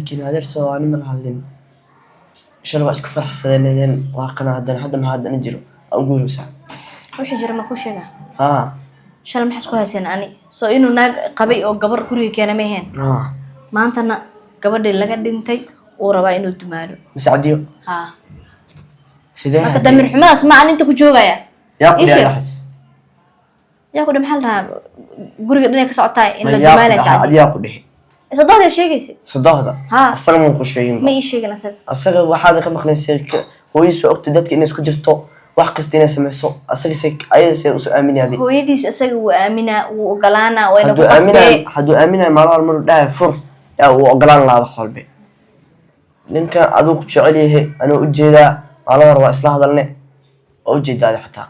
لكن هذا سو أنا من هالين إيش أنا بس كفر حسدين واقنا هذا حد ما هذا نجرو أقوله ساعة وحي جرى ما كوشيغا شال ما حسكو هاسين أني سو إنه ناق قبي أو قبر كوري كان مهين ما أنتنا قبر دي لقى دينتي وربا إنه دمارو مساعديو ما كدمر حماس ما أنت كجوجا يا يا حس يا كده محلها قوري دنيا كسعتاي إن الجمال سعدي يا كده صدق يا شيء كيسي صدق أصلا مو كشيء ما يشيء نصد أصلا واحد كم خلينا هو يسوق اقتدت إنه سكوت جرتو وحقس دينا سمسو أصلا سك أي شيء وسو آمين هذه هو يديش أصلا وآمنة وقلانا وين حدو آمنة مرة المرة ده فر يا وقلان لا بخلبي لأنك أذوق شعريه أنا أجيدا على مرة إصلاح ذلني أجيدا هذا حتى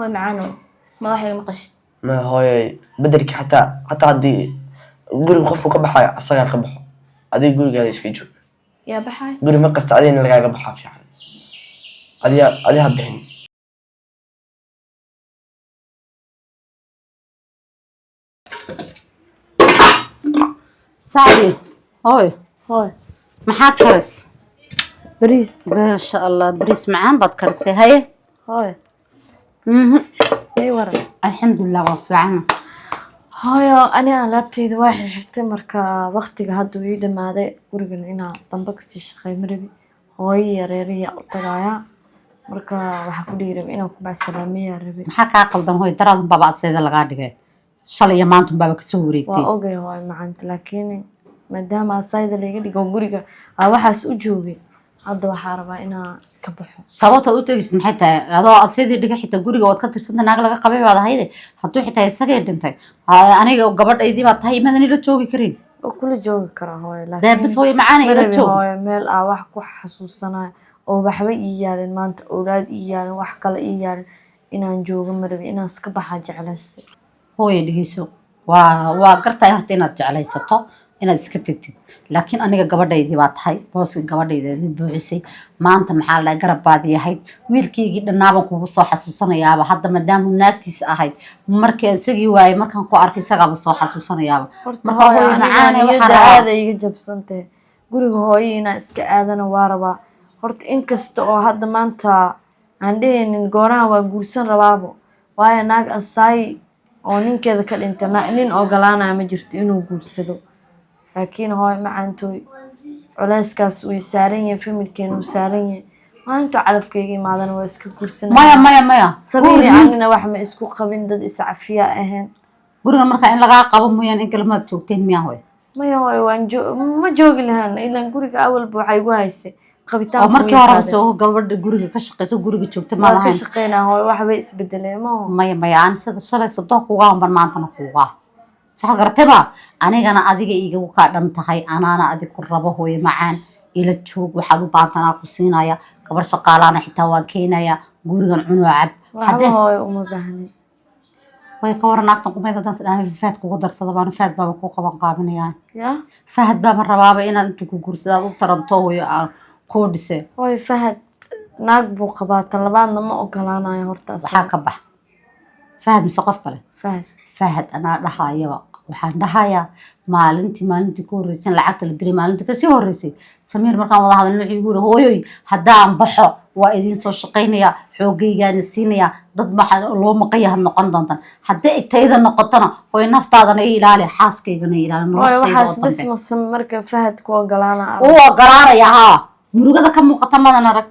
هو معانو ما واحد مقشت ما هو بدرك حتى هدي قولي مخفو كبحاي أصلا كبحو هذي قولي قاعد يسكجوك يا بحاي قولي ما قصت علينا اللي قاعد كبحا في حال هذي هبهن سعدي هاي محاد كرس بريس ما شاء الله بريس معان باد كرسي هاي اي ورا الحمد لله وفي عنا هاي أنا لابتي ذا واحد حرتي مركا وقتي هادو يدا ما ذا ورجل هنا طنبكستي شقي مربي هاي ريريا طلعيا مركا وحكولي ربي أنا وكبع سلامية ربي محاك عقل دم هاي ترى بابا سيدا لغادقة شالي يمانتم بابا كسوريكتي وأوجي هاي معانت لكن مدام السيدة اللي يجي جوريكا أوحس أجوبي هذا وحاربا إنا سكبحو sababta u tagis maxay tahay adoo asidii dhiga xitaa guriga wad ka tirsan naag laga qabay baad hayde haduu xitaa isaga dhintay aniga gabadhaydii baad tahay imadan ila joogi karin oo kula joogi kara hooyo laakiin bas hooyo macaan ila joog hooyo meel wax ku xasuusanayo oo waxba ii yaalan maanta awlaad ii yaalan wax kale ii yaalan inaan joogo marabi inaan iska baxa jeclaysi hooyo dhigeyso waa gartay horta inaad jeclaysato inaad iska tagtid laakiin aniga gabadhaydii baa tahay booska gabadhaydii buuxisay maanta maxaa la garab baad yahay wiilkeygii dhanaaban kugu soo xasuusanayaaba hadda maadaama naagtiis ahayd markii isagii waayay markaan ku arkay isagaaba soo xasuusanayaaba marka hooyo macaan waxa aad iga jabsantay guriga hooyo inaan iska aadana waa rabaa horta inkasta oo hadda maanta aan dhehaynin gooraha waa guursan rabaabo waayo naag asaay oo ninkeeda ka dhintay nin ogolaanaya ma jirto inuu guursado laakiin hooyo macaantooy culeyskaas uu saaran yahay familkeena uu saaran yahay maanta calafkayga imaadana waa iska guursanaa maya sabiiri anina wax ma isku qabin dad is cafiya ahayn guriga marka in laga qabo mooyaan in kalmaad joogteen miyaa hooyo maya hooyo ma joogi lahaan ilaan guriga awalba waxay igu haysay qabitaan oo markii hore soo gabadha guriga ka shaqeyso guriga joogta ma lahayn ka shaqeynaa hooyo wax bay isbedeleen maya aan sida shalay sadoo kuga amban maantana kuga sax gartaba anigana adiga iiga ka dhan tahay anaana adig ku rabo hooyo macaan ila joog waxaad u baahantaa ku siinaya gabar shaqaalaana xitaa waan keenaya gurigan cuno cab hadee hooyo uma baahnin way ka waranaagtan qumayda dan sadaan faad kugu darsada baan faad baba ku qaban qaabinaya ya faad baba rabaaba inaad inta ku guursadaad u taranto hooyo aan ku dhisay hooyo faad naag buu qabaatan labaadna ma ogolaanayo horta waxa ka bax faad mise qof kale faad ana dhahayaba waxaan dhahayaa maalintii ku horreysay lacagta la diray maalintii ka sii horreysay Samiir markaan wada hadalno wuxuu yiri hooyoy haddaan baxo waa idin soo shaqeynaya xoogaygaan siinaya dad waxa loo maqayaha noqon doontan haddii igtayda noqotana hooy naftaadana ilaali xaaskaygana ilaali noloshayda waxaas bas ma marka Fahad ku ogolaanaa oo ogolaanaya murugada ka muuqata madan arag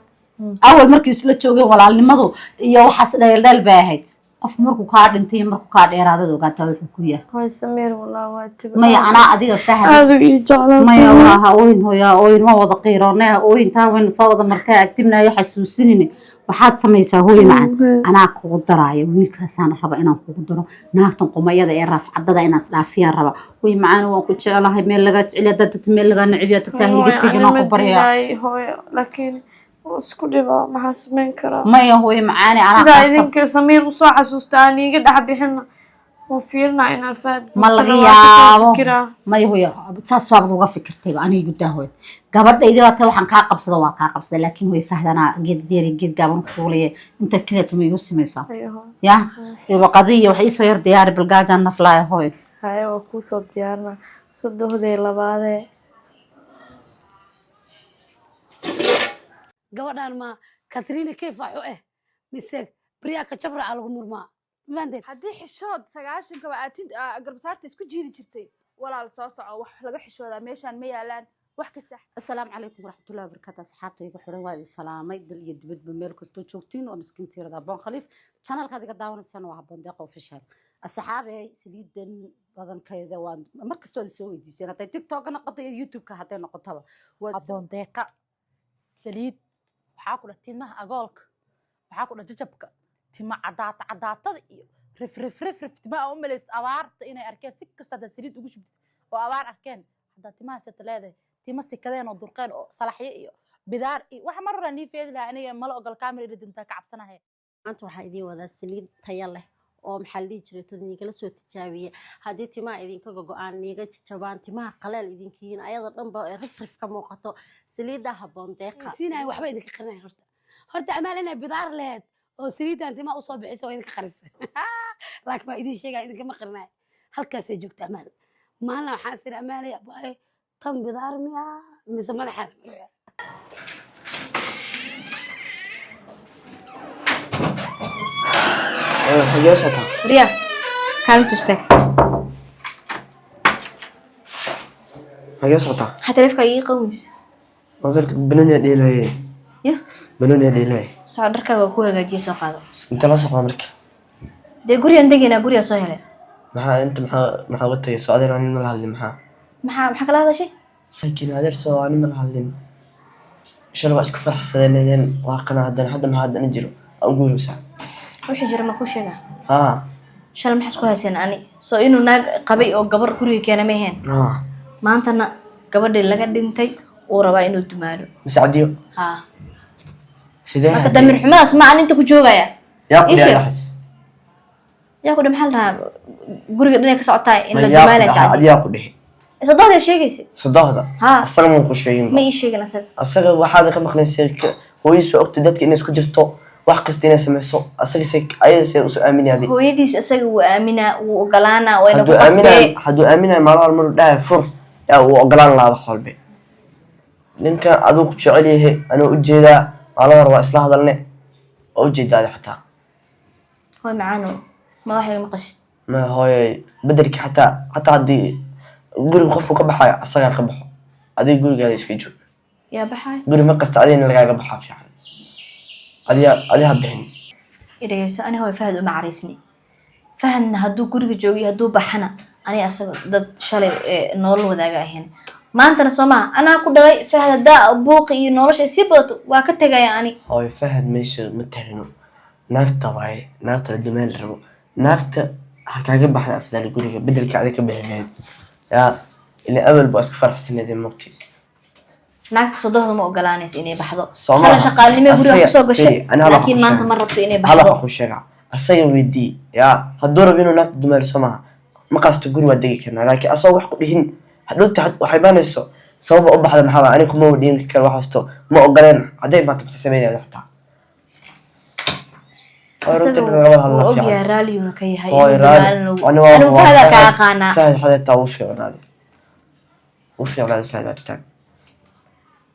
awal markii isla joogeen walaalnimadu iyo waxaas dheeldheel bay ahayd qof markuu ka dhintay markuu ka dheeraadada ogaata wuxuu ku yahay hooy Samiir wallahi waa tib maya ana adiga Fahad aad u jeclaan maya waa ooyin hooya ooyin ma wada qiiroonay ooyin taa weyn soo wada markaa agtibnaayo xasuusinina waxaad samaysaa hooyo macaan anaa kugu daraayo wiilkaasaan raba inaan kugu daro naagtan qumayada ee rafcadada inaan isdhaafiyaan raba hooyo macaan waan ku jecelahay meel laga jecel dad meel laga nicibiyo tagtaa higa tigina ku baryaa hooyo laakiin isku dhiba maxaa sameyn karaa maya hooyo macaan ana sida idinka Samiir u soo xasuustaan iga dhax bixina oo fiirna ina Fahad ma laga yaabo maya hooyo saas baad uga fikirtay aniga gudaa hooyo gabadhayda waa waxaan ka qabsado waa ka qabsaday laakiin way fahdana geed gaaban fuulay inta kaleeto ma igu sameeysaa ya ee qadiyo waxay soo yar diyaar bilgaajan naflaa hooyo haye waa ku soo diyaarna saddexdii labaade gabadhan ma Katrina kayf waxu mise Priyanka Chopra lagu murmaa maanta haddii xishood 90 ba aad garbasaarta isku jiidi jirtay walaal soo soco wax laga xishoodaa meeshaan ma yaalaan wax kasta السلام عليكم ورحمة الله وبركاته أصحابتي يقول حرين وادي سلامي دل يدبد بميل كستو شوكتين ومسكين تيرا دابون خليف channel كذا قدامنا السنة وعبون دقة وفشل الصحابة سديد بدن كذا وان مركز تودي سوي دي سنة تيك توك أنا قطع يوتيوب كهاتين نقطها عبون دقة سليد وحاكو لتيمه أقولك وحاكو لججبك تيمه عدات رف تيمه أمليس أوارت إني أركان سكسة سليد وجوش وأوار أركان حدا تيمه ستلاذة تيمه سكذين ودرقين صلاحية bidaar waxa mar hore nii feedi lahaa aniga malo ogol camera dinta ka cabsanahay maanta waxa idin wada saliid tayo leh oo maxaa la jiray toodniga la soo tijaabiye hadii timaha idinka go'aan niga jabaan timaha qaleel idinkiin ayada dhanba rif ka muuqato saliida haboon deeqa siinay waxba idinka qarinay horta amaal inay bidaar leed oo saliidan timaha u soo bixiso idinka qarisay laakiin waa idin sheegay idinka ma qarinay halkaas ay joogta amaal maalna waxaan sir amaalay abay tan bidaar miya mise madaxa حاجة ريا كانت تشتك حاجة صوتها حتى لفك أي قوس ما قلت بنوني دي لاي يا بنوني دي لاي صعدك وكوه جاي سوق هذا انت لا سوق عمرك دي قري عندك هنا قري صهلة انت محا قلت يا سؤال راني ما لازم محا كلا هذا شيء ساكن هذا سو راني ما لازم شنو بس كفر حسدين واقنا هذا حد ما هذا نجرو اقول ساعه وحي جرى ما كوشيغا ها شال ما حسكو هاسين اني سو انو ناق قبي او gabar guriga keena ma ahayn maantana gabadhii laga dhintay oo raba inuu dumaalo مساعديو ها sidee marka damir xumaas ma aan inta ku joogaya yaa ku dhamal laha guriga dhinay ka socotaa in la dumaalo saacad adiga ku dhihi isodooda sheegaysi صداهدا asaga ma ku sheegin ma ii sheegin asaga waxaad ka maqnaysay hooyadiisu ogta dadka inay isku jirto wax kasta inay sameeyso asaga ayada u soo aaminayay hooyadiis asaga uu aamina uu ogolaana wayna ku qasbay haduu aaminay maalmaha mar dhaaf fur yaa uu ogolaan lahaa xolbe ninka aduu ku jecel yahay anoo u jeedaa maalmaha waa isla hadalne oo u jeedaa xataa hooy macaano ma wax laga maqashid ma hooy bedelki xataa hadii guriga qofku ka baxay asaga ka baxo adiga guriga iska joog yaa baxay guri ma qasta adina laga baxaa fiican adiga bixin إليس أنا هو فهد ومعرسني فهد هدو كل جوي هدو بحنا أنا أصلا ضد شلي نور وذاك هنا ما أنت نسمع أنا كده فهد دا بوقي نورش سيبط وقت جاي يعني هاي فهد مش متهرنو نافت واي نافت الدمال الربو نافت حكاية بحنا في ذلك يقولك بدل كعدك بهناد يا اللي قبل بس فرح السنة دي ممكن ناقت صدقه ما أقلانيس إني بحضو أنا شغال ما يقولي خصوصا قشة لكن ما أنت مرة إني بحضو هلا أخو الشجع السيء ودي يا هدور بينو ناقت الدمال سماها ما قاست تقول ودي كنا لكن أصوح قليهن حدوت وحيبان السو صوب أب حدا محاوى أنا كم ودين كل واحد استو ما أقلان عدين ما تبحث سميني هذا حتى وأوجي رالي ونكيه هاي أنا فهذا كأخانا فهذا حدا توفي على وفي على فهذا التاني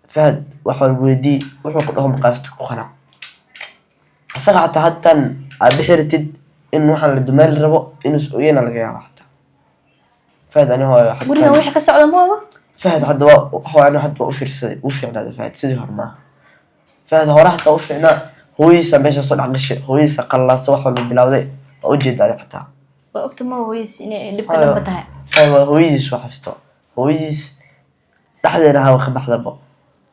فهد وحول ولدي وحول كلهم قاست كخنا أصلا حتى بحيرتد إنه حنا الدمال الربو إنه سوينا لقيا حتى فهد أنا هو حتى قولنا ويحكي السعودة مو فهد حد هو أنا حد وفي على فهد سيدي هرما فهد هو راح توفي هنا هو يسمى صنع قش هو يسقل صباح بالبلاودي وجد على حتى وقت ما هو إني اللي بكلم بتاعه هو يس وحسته هو يس لحظة هو خبح ضبط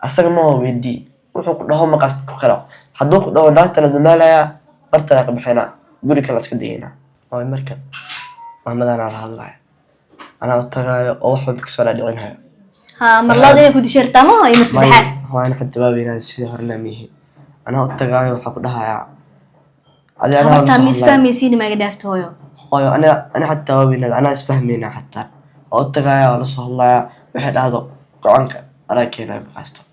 أصلاً ما هو يدي وحق لهم قصد كخلا حدوق لو نات لدمالها برتنا بحنا قولي كلا سكدينا هاي مركب محمد أنا على الله أنا أترى أوحد بكسر لعنها ها مرة دي كنت شرطة ما هي مسبحة هو أنا حتى بابي ناس هرنا ميه أنا أترى وحق لها يا أنا حتى ميس فهمي سيني ما قدرت هويو هاي أنا حتى بابي أنا أسفهمينا حتى أترى ولا صح الله واحد هذا قعنك أنا كنا بقصده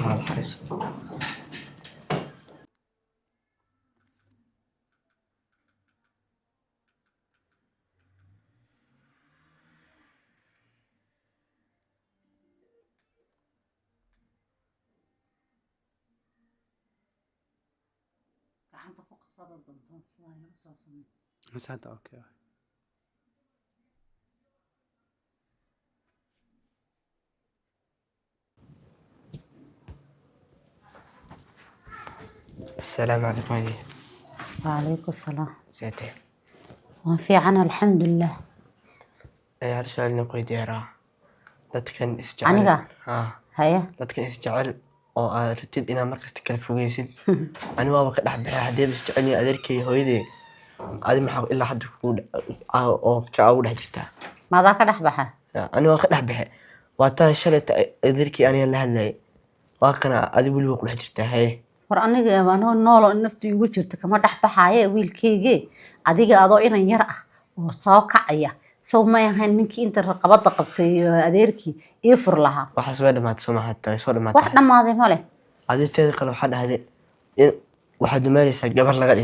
هذا الحريص مساعدة اوكي. السلام عليكم هدي. وعليكم السلام. سيتي وفي عنا الحمد لله. أي هل سؤال نقول ديرا dadkan isjecel Aniga? Haya. dadkan isjecel oo aad rabtid inaad markasta kala fogeysid ani waaba ka dhex baxay haddii la isjecel yahay adeerkay hooyadey adi maxaa ilaa hadda oo ka ugu dhex jirtaa Maadaa ka dhex baxa? ani waa ka dhex baxay waa taan shalayta adeerkay aniga la hadlayay waa kana adi weliba ku dhex jirtaa haye war aniga anoo nool oo naftu igu jirto kama dhex baxaaye wiilkayga adiga adoo inan yar ah oo soo kacaya soo ma ahayn ninkii inta raqabada qabtay adeerkii ii fur lahaa waxaas way dhamaatay soo maaha soo dhamaatay wax dhamaaday ma leh adeerteeda kale waxaa dhahday in waxaad dumaanaysaa gabar laga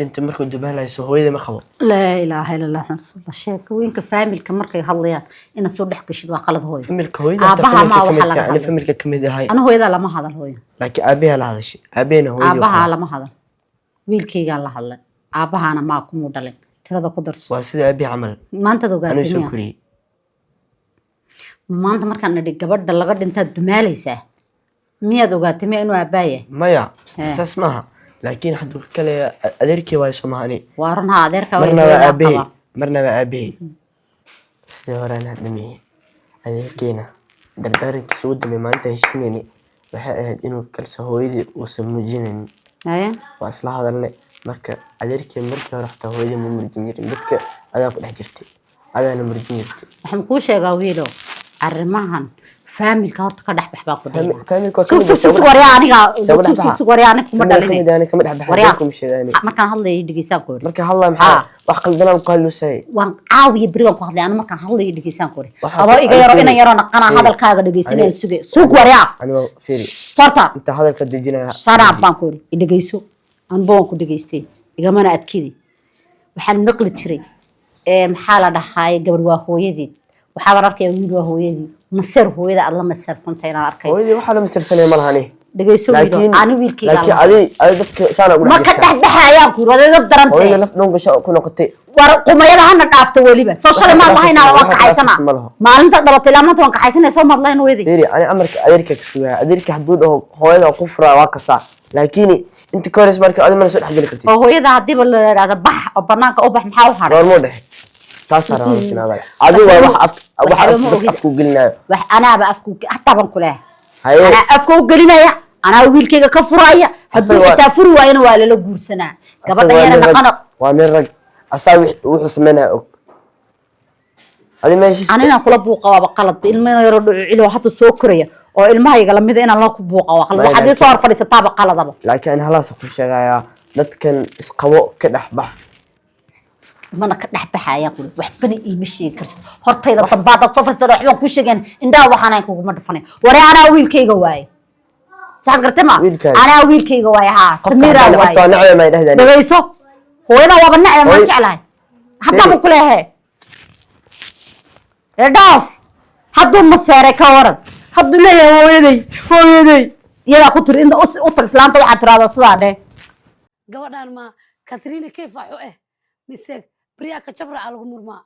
dhintay markuu dumaanayso hooyada ma qabo laa ilaaha illa allah rasuulullah sheekooyinka faamilka markay hadlayaan ina soo dhex gashid waa qalad hooyo familka hooyada ana familka kamid ahay ana hooyada lama hadal hooyo laakiin aabaha la hadashay aabaheena hooyada aabaha lama hadal wiilkayga la hadlay aabahana ma ku mudhalin tirada ku darso waa sida aabaha camal maanta ogaatay soo kuriyay maanta markaan nidhi gabadha laga dhintaa dumaalaysaa miyaad ogaatay ma inuu aabaaya maya saas maaha laakiin hadduu kale adeerkii waa soo mahani waa runha adeerka marnaba aabahay sidii horaan hadamiyey adeerkeena dardaarankiisa ugu dambeey maalinta heshiinayni waxay ahayd inuu kalso hooyadii uusan muujinaynin waa isla hadalnay marka adeerkii markii hore xataa hooyadii ma murjin jirin dadka adaa ku dhex jirtay adaana murjin jirtay waxaan kuu sheegaa wiilo arrimahan faamilka horta ka dhex bax baa ku markaan hadlayo dhegeysaan ku iri markaan hadlayo maxaa wax qaldanaan ku hadlusay waan caawiya beri waan ku hadlay anu markaan hadlayo dhegeysaan ku iri adoo iga yaro inan yaroo naqanaa hadalkaaga dhegeysanaya suug waryaa starta inta hadalka dejinaya sharaab baan ku iri idhegeyso anba waan ku dhegeystay igamana adkidi waxaan maqli jiray maxaa la dhahaay gabar waa hooyadeed waxaa baan arkaya wiil waa hooyadii masir hooyada aad la masirsantahay inaan arkay hooyadii waxaa la masirsanay ma lahani dhegeyso wiilo ani wiilkayga laakiin adi dadka saana ugu ma ka dhex baxayaan ku yiri dad darantay hooyada laf dhown gasho ku noqotay war qumayada hana dhaafto waliba soo shalay ma lahayna waan kaxaysana maalinta dhabatay lama toon kaxaysanay soo madlayn hooyadii fiiri ani amarka adeerka ka sugaya adeerka hadduu dhaho hooyada ku furaa waa kasaa laakiin inta kores marka adi mana soo dhexgeli kartid oo hooyada haddii ba la yiraahdo bax oo banaanka u bax maxaa u haray goormo dhexe taas saraan kinaada adigu wax afku gelinayo wax anaaba afku hatta ban kula ana afku gelinaya ana wiilkayga ka furaya hadduu xitaa furi waayna waa la guursanaa gabadha yana dhaqano waa meel rag asaa wuxuu sameynaa og adi meeshii anina kula buuqa waa qalad ilmaha yaro dhucilo hadda soo koraya oo ilmahayga lamid inaan la ku buuqa waa qalad waxa soo horfadhiisataaba qaladaba laakiin halaas ku sheegaya dadkan isqabo ka dhaxbax mana ka dhex baxaya qul waxbana iima sheegi kartid hortayda dambaad soo fastay waxbaan ku sheegeen indhaa waxaan kugu ma dhafanay wari ana wiilkayga waay saad gartay ma ana wiilkayga waay ha samira waay dhageyso hooyada waa banacay ma jeclahay hadda ma ku leeyahay edaaf hadda ma saaray ka waran hadda leeyahay hooyaday iyada ku tir inta u tag islaanta waxa tiraada sidaa dheh gabadhan ma Katrina kayf waxu mise برياك جبر على الغمر ما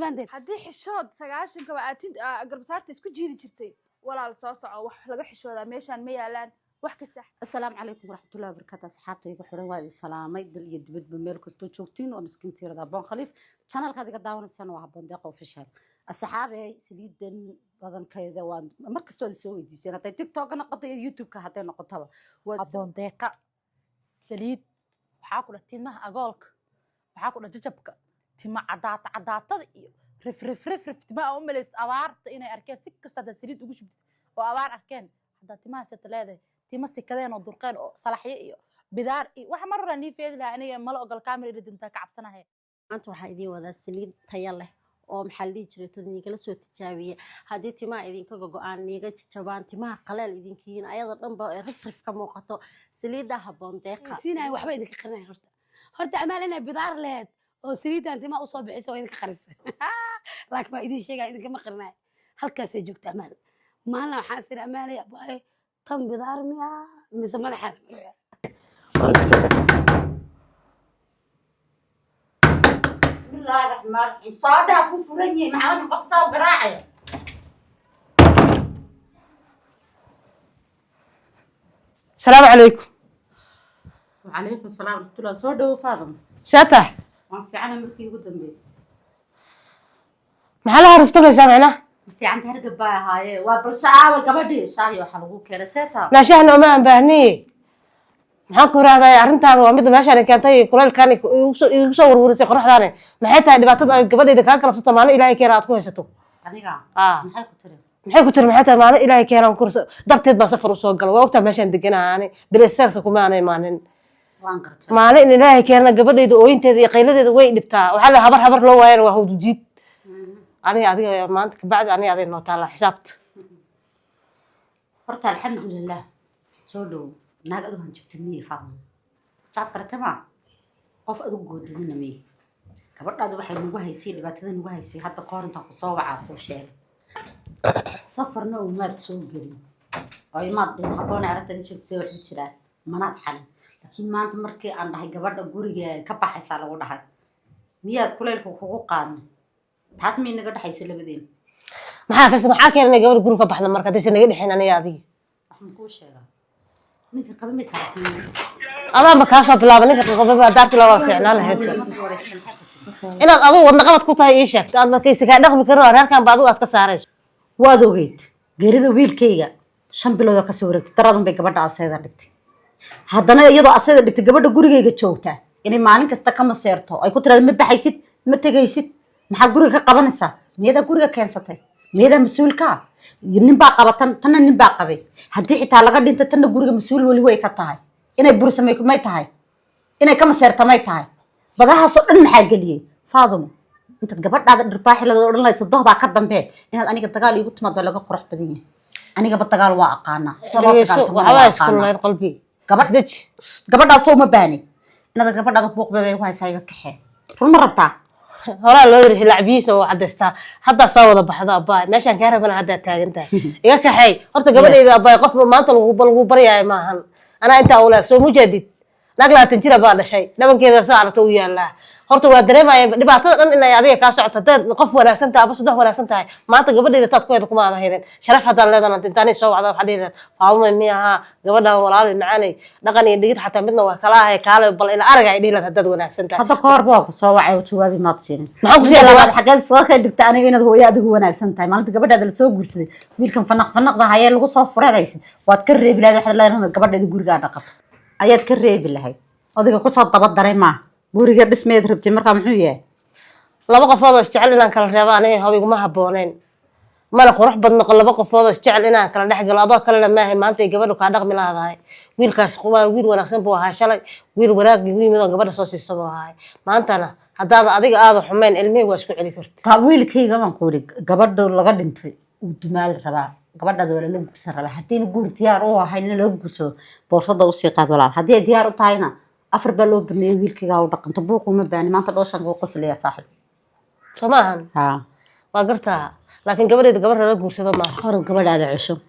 عندك haddii xishood sagaashanka aad garbasaarta isku jiidi jirtay walaal soo soco wax laga xishoodaa meeshaan ma yaalaan wax kasta assalaamu calaykum waraxmatullahi wabarakaatu asxaabtayga xiran waa idin salaamay dal iyo dibadba meel kastoo joogtiin oo miskiintiirada boon khaliif channelkaad iga daawanaysaan waa Habboon Deeq official asxaabay saliidan badankeeda waan markastoo aad soo weydiiseen haday TikTok noqoto iyo YouTube-ka haday noqotaba waa Habboon Deeq saliid waxaa ku dhatiin maha agoolka waxaa ku dhatin jabka tima cadaatada iyo rif tima oo maleys abaarta inay arkeen si kasta dad saliid ugu shubtay oo abaar arkeen hada timaha sita leedahay tima sikadeen oo durqeen oo salaxyo iyo bidaar iyo waxa marra nii feedi lahaa aniga mal ogal kaamira dinta ka cabsanahay maanta waxa idin wadaa saliid tayo leh oo maxaa la jiray todniga la soo tijaabiyay hadii timaha idinka go'aan niga jabaan timaha qaleel idinkiin ayada dhanba rif ka muuqato saliida Habboon Deeq siinay waxba idinka qarnay horta amaalina bidaar leed oo saliidan tima u soo bixiso oo idinka qarisay laakiin ma idin sheegay idinka ma qarnay halkaas ay joogta amaal maalna waxaan sir amaalay abay tan bidaar miya mise madaxa الله الرحمن الرحيم صادع ففرني معانا قصة وقراعي السلام عليكم. وعليكم السلام ورحمة الله صادع وفاضل شاتح في عنا مركي قدام بيس maxaa la haruftamaysaa macnaha في عندها هرقب هاي وبرشاعة وقبدي شاهي وحلقوك يا رسيتها naashahna uma aan baahniye maxaan ku raadaya arrintaada waa mid meeshaan keentay kulaylkan igu soo warwarisay qoraxdaane maxay tahay dhibaatada ay gabadhayda kaa galabsato maalin ilaahay keena aad ku haysato aniga maxay ku tiri maxay tahay maalin ilaahay keenaan kurso darteed baan safar u soo galay waa ogtaa meeshaan deganaani bilesersa kuma aanay imaanin maalin ilaahay keena gabadhayda ooyinteeda iyo qayladeeda way dhibtaa waxaa la habar loo waayana waa hawdujiid adiga maanta kabacdi aniga aday noo taala xisaabta horta alxamdulilah soo dhow naag adugu hanjabtamiye faadan saad barate maa qof adugu goodadina miye gabadhaadu waxay nagu haysay dhibaatada nagu haysay hadda qoorintan ku soo wacaa kuu sheegay safarna umaad soo gelin oo imaad dhin haboona aragtada joogtay waxu jiraa manaad xalin laakiin maanta markii aan dhahay gabadha guriga ka baxaysaa lagu dhahay miyaad kuleylka kugu qaadnay taas may naga dhaxaysa labadeen maxaa keenay gabadha guriga ka baxda marka hadaysan naga dhexin aniga adiga waxaan kuu sheegaa ninka qaba ma saartiin adaanba kaa soo bilaaba ninka qaba daarti loo fiicnaan lahayd inaad adigu wadna qabad ku tahay ii sheegtay aad dadkaysi kaa dhaqmi karo reerkan ba adigu aad ka saarayso waad ogeyd geerida wiilkayga 5 bilood oo ka soo wareegtay daradun bay gabadha asayda dhigtay haddana iyadoo asayda dhigtay gabadha gurigayga joogta inay maalin kasta ka maseerto ay ku tiraado ma baxaysid ma tegaysid maxaa guriga ka qabanaysaa miyadaa guriga keensatay miyadaa mas-uulka nin baa qabatan tanna nin baa qabay haddii xitaa laga dhinto tanna guriga mas-uul weli way ka tahay inay bursamay may tahay inay ka maseerta may tahay badahaasoo dhan maxaa geliyey faadumo intaad gabadhaada dhirbaaxilada odhan lahaysa dohdaa ka dambe inaad aniga dagaal iigu timaado laga qurux badan yahay anigaba dagaal waa aqaanaa gabadhaasoo ma baani inaad gabadhaada buuqbebay ku haysaa iga kaxee run ma rabtaa horaa loo yiri lacbiisa oo cadaystaa hadda soo wada baxda abaay meeshaan ka rabana hadda taagantaa iga kaxay horta gabadhayda abaay qof maanta lagu baryaay maahan ana inta awlaag soo mujaadid naglaatan jira baa dhashay dhabankeeda saarto u yaalaa horta waa dareemaya dhibaatada dhan inay adiga ka socoto dad qof wanaagsan tahay aba saddex wanaagsan tahay maanta gabadhayda taad ku heed kuma aad hayden sharaf hadaan leedahay intaanay soo wacda waxa dhiirad faawma miyaha gabadha walaal macaanay dhaqan iyo digid xataa midna waa kala ahay kaale bal ila arag ay dhiirad hadad wanaagsan tahay hadda koor baa ku soo wacay jawaabi maad siin maxaan ku sheegay xageed soo ka dhigta aniga inaad hooyo adigu wanaagsan tahay maalinta gabadhaada la soo guursaday wiilkan fanaqda hayee lagu soo furadaysid waad ka reebi lahayd waxaad leedahay gabadheeda guriga dhaqato ayaad ka reebi lahayd adiga ku soo daba daray ma guriga dhismeed rabtay marka muxuu yahay laba qofood oo jecel inaan kala reebo aniga hawiguma habooneen mana qurux badno laba qofood oo jecel inaan kala dhex galo adoo kale ma ahay maanta gabadhu ka dhaqmi lahaday wiilkaas waa wiil wanaagsan buu ahaa shalay wiil wanaag yimid oo gabadha soo siisay buu ahaa maantana haddaad adiga aad u xumeyn ilmihi waa isku celi kartaa wiilkayga waan ku yiri gabadha laga dhintay uu dumaal rabaa gabadhaada wala la guursan rabaa haddii guur diyaar u ahayn in la guursado boorsada u sii qaad walaal haddii diyaar u tahayna afar baa loo baneeyay wiilkayga u dhaqanto buuquma baani maanta dhooshan uu qoslaya saaxib soomahan waa gartaa laakiin gabadheeda gabar la guursado ma hor gabadhaada cusub